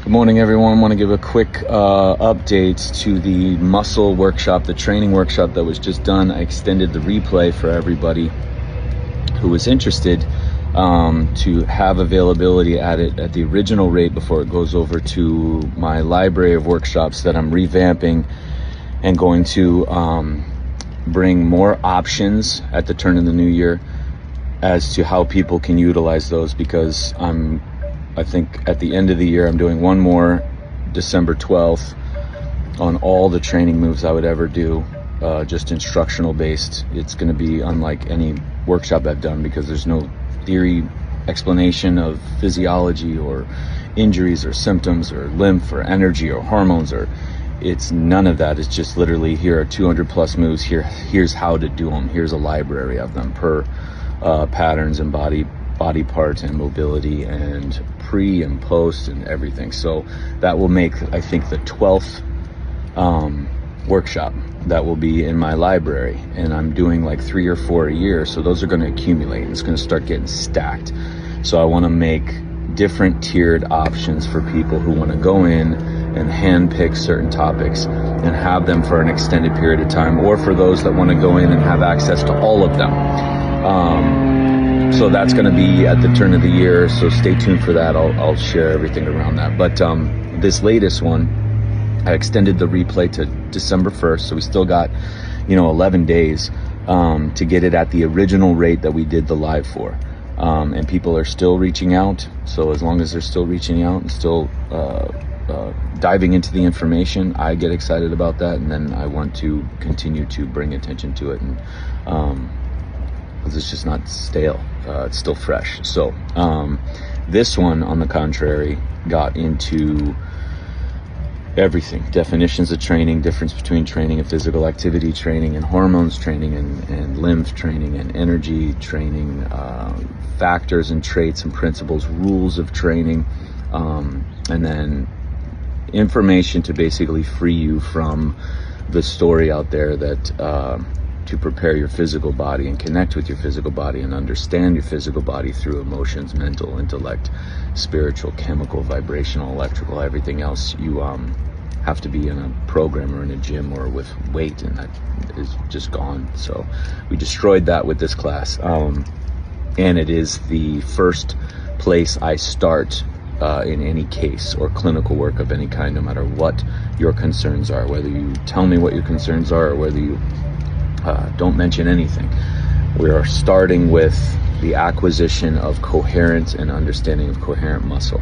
Good morning, everyone. I want to give a quick update to the muscle workshop, the training workshop that was just done. I extended the replay for everybody who was interested to have availability at it at the original rate before it goes over to my library of workshops that I'm revamping and going to bring more options at the turn of the new year as to how people can utilize those, because I think at the end of the year, I'm doing one more December 12th on all the training moves I would ever do, just instructional based. It's going to be unlike any workshop I've done because there's no theory explanation of physiology or injuries or symptoms or lymph or energy or hormones, or it's none of that. It's just literally, here are 200 plus moves. Here's how to do them. Here's a library of them per patterns and body part and mobility and pre and post and everything. So that will make, I think, the 12th workshop that will be in my library, and I'm doing like 3 or 4 a year, so those are going to accumulate and it's going to start getting stacked. So I want to make different tiered options for people who want to go in and hand pick certain topics and have them for an extended period of time, or for those that want to go in and have access to all of them. So that's going to be at the turn of the year, so stay tuned for that. I'll share everything around that. But this latest one, I extended the replay to December 1st, so we still got 11 days to get it at the original rate that we did the live for. And people are still reaching out, so as long as they're still reaching out and still diving into the information, I get excited about that, and then I want to continue to bring attention to it, and because it's just not stale, it's still fresh. So this one, on the contrary, got into everything: definitions of training, difference between training and physical activity training, and hormones training, and lymph training, and energy training, factors and traits and principles, rules of training, and then information to basically free you from the story out there that to prepare your physical body and connect with your physical body and understand your physical body through emotions, mental, intellect, spiritual, chemical, vibrational, electrical, everything else. You have to be in a program or in a gym or with weight, and that is just gone. So we destroyed that with this class, and it is the first place I start in any case or clinical work of any kind, no matter what your concerns are, whether you tell me what your concerns are or whether you don't mention anything. We are starting with the acquisition of coherent and understanding of coherent muscle,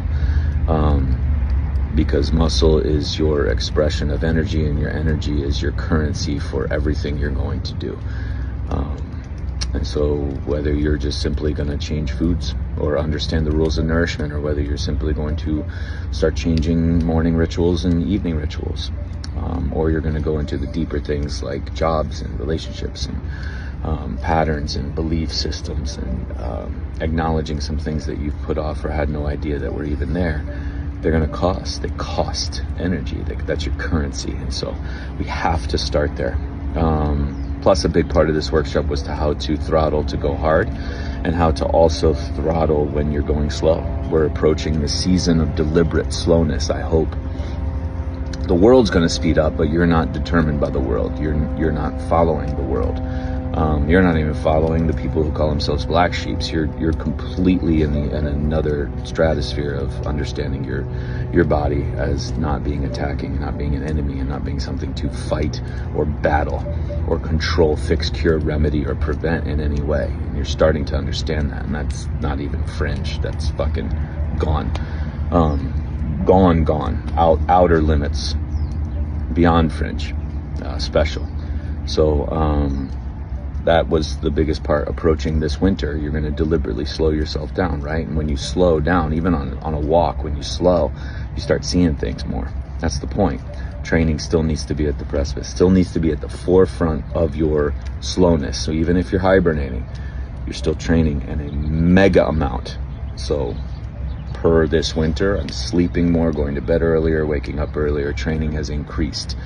because muscle is your expression of energy, and your energy is your currency for everything you're going to do. And so whether you're just simply going to change foods or understand the rules of nourishment, or whether you're simply going to start changing morning rituals and evening rituals, or you're going to go into the deeper things like jobs and relationships and patterns and belief systems, and acknowledging some things that you've put off or had no idea that were even there, they're going to cost. They cost energy. That's your currency. And so we have to start there. Plus, a big part of this workshop was how to throttle to go hard, and how to also throttle when you're going slow. We're approaching the season of deliberate slowness, I hope. The world's going to speed up, but you're not determined by the world. You're not following the world. You're not even following the people who call themselves black sheeps. You're completely in another stratosphere of understanding your body as not being attacking, not being an enemy, and not being something to fight or battle or control, fix, cure, remedy, or prevent in any way. And you're starting to understand that, and that's not even fringe. That's fucking gone. Gone. Outer limits, beyond fringe, special. So that was the biggest part. Approaching this winter, you're going to deliberately slow yourself down, right? And when you slow down, even on a walk, when you slow, you start seeing things more. That's the point. Training still needs to be at the precipice, still needs to be at the forefront of your slowness. So even if you're hibernating, you're still training in a mega amount. So per this winter, I'm sleeping more, going to bed earlier, waking up earlier. Training has increased.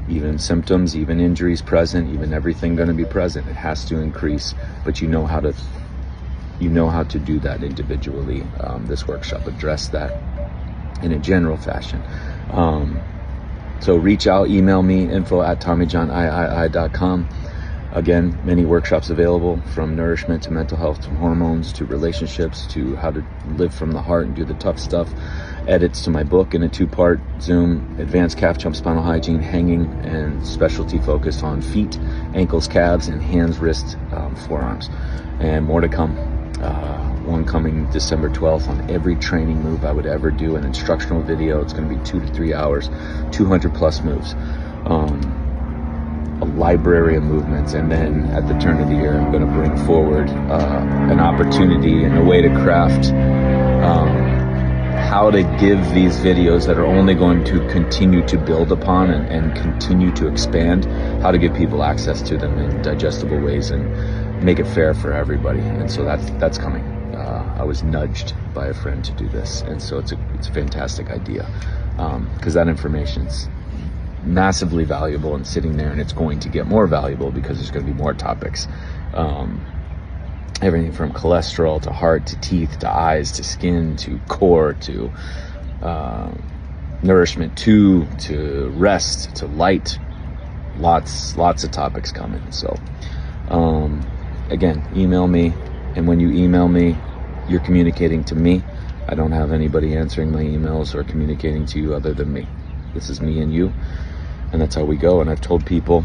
Even symptoms, even injuries present, even everything going to be present. It has to increase, but you know how to do that individually. This workshop addressed that. in a general fashion. So reach out, email me, info@TommyJohnIII.com. Again, many workshops available, from nourishment to mental health to hormones to relationships to how to live from the heart and do the tough stuff. Edits to my book in a 2-part Zoom, advanced calf jump, spinal hygiene, hanging, and specialty focused on feet, ankles, calves, and hands, wrists, forearms. And more to come. One coming December 12th on every training move I would ever do, an instructional video. It's going to be 2 to 3 hours, 200 plus moves. A library of movements, and then at the turn of the year I'm going to bring forward an opportunity and a way to craft how to give these videos that are only going to continue to build upon and continue to expand, how to give people access to them in digestible ways and make it fair for everybody. And so that's coming. I was nudged by a friend to do this, and so it's a fantastic idea, because that information's massively valuable and sitting there, and it's going to get more valuable because there's going to be more topics, everything from cholesterol to heart to teeth to eyes to skin to core to nourishment to rest to light. Lots of topics coming. So again, email me, and when you email me, you're communicating to me. I don't have anybody answering my emails or communicating to you other than me. This is me and you, and that's how we go. And I've told people,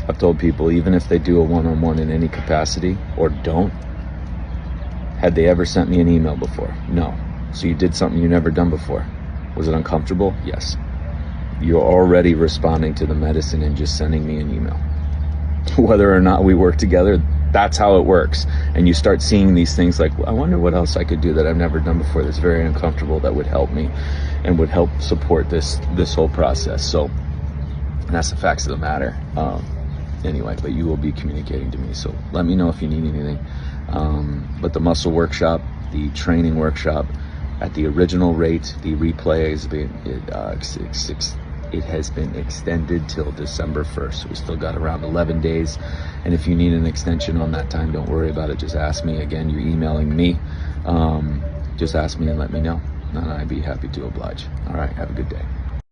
even if they do a one-on-one in any capacity or don't, had they ever sent me an email before? No. So you did something you never done before. Was it uncomfortable? Yes. You're already responding to the medicine and just sending me an email. Whether or not we work together, that's how it works. And you start seeing these things like, I wonder what else I could do that I've never done before that's very uncomfortable, that would help me and would help support this whole process. So that's the facts of the matter. Anyway, but you will be communicating to me, so let me know if you need anything. But the muscle workshop, the training workshop, at the original rate, the replay it has been extended till December 1st. So we still got around 11 days. And if you need an extension on that time, don't worry about it. Just ask me. Again, you're emailing me. Just ask me and let me know, and I'd be happy to oblige. All right, have a good day.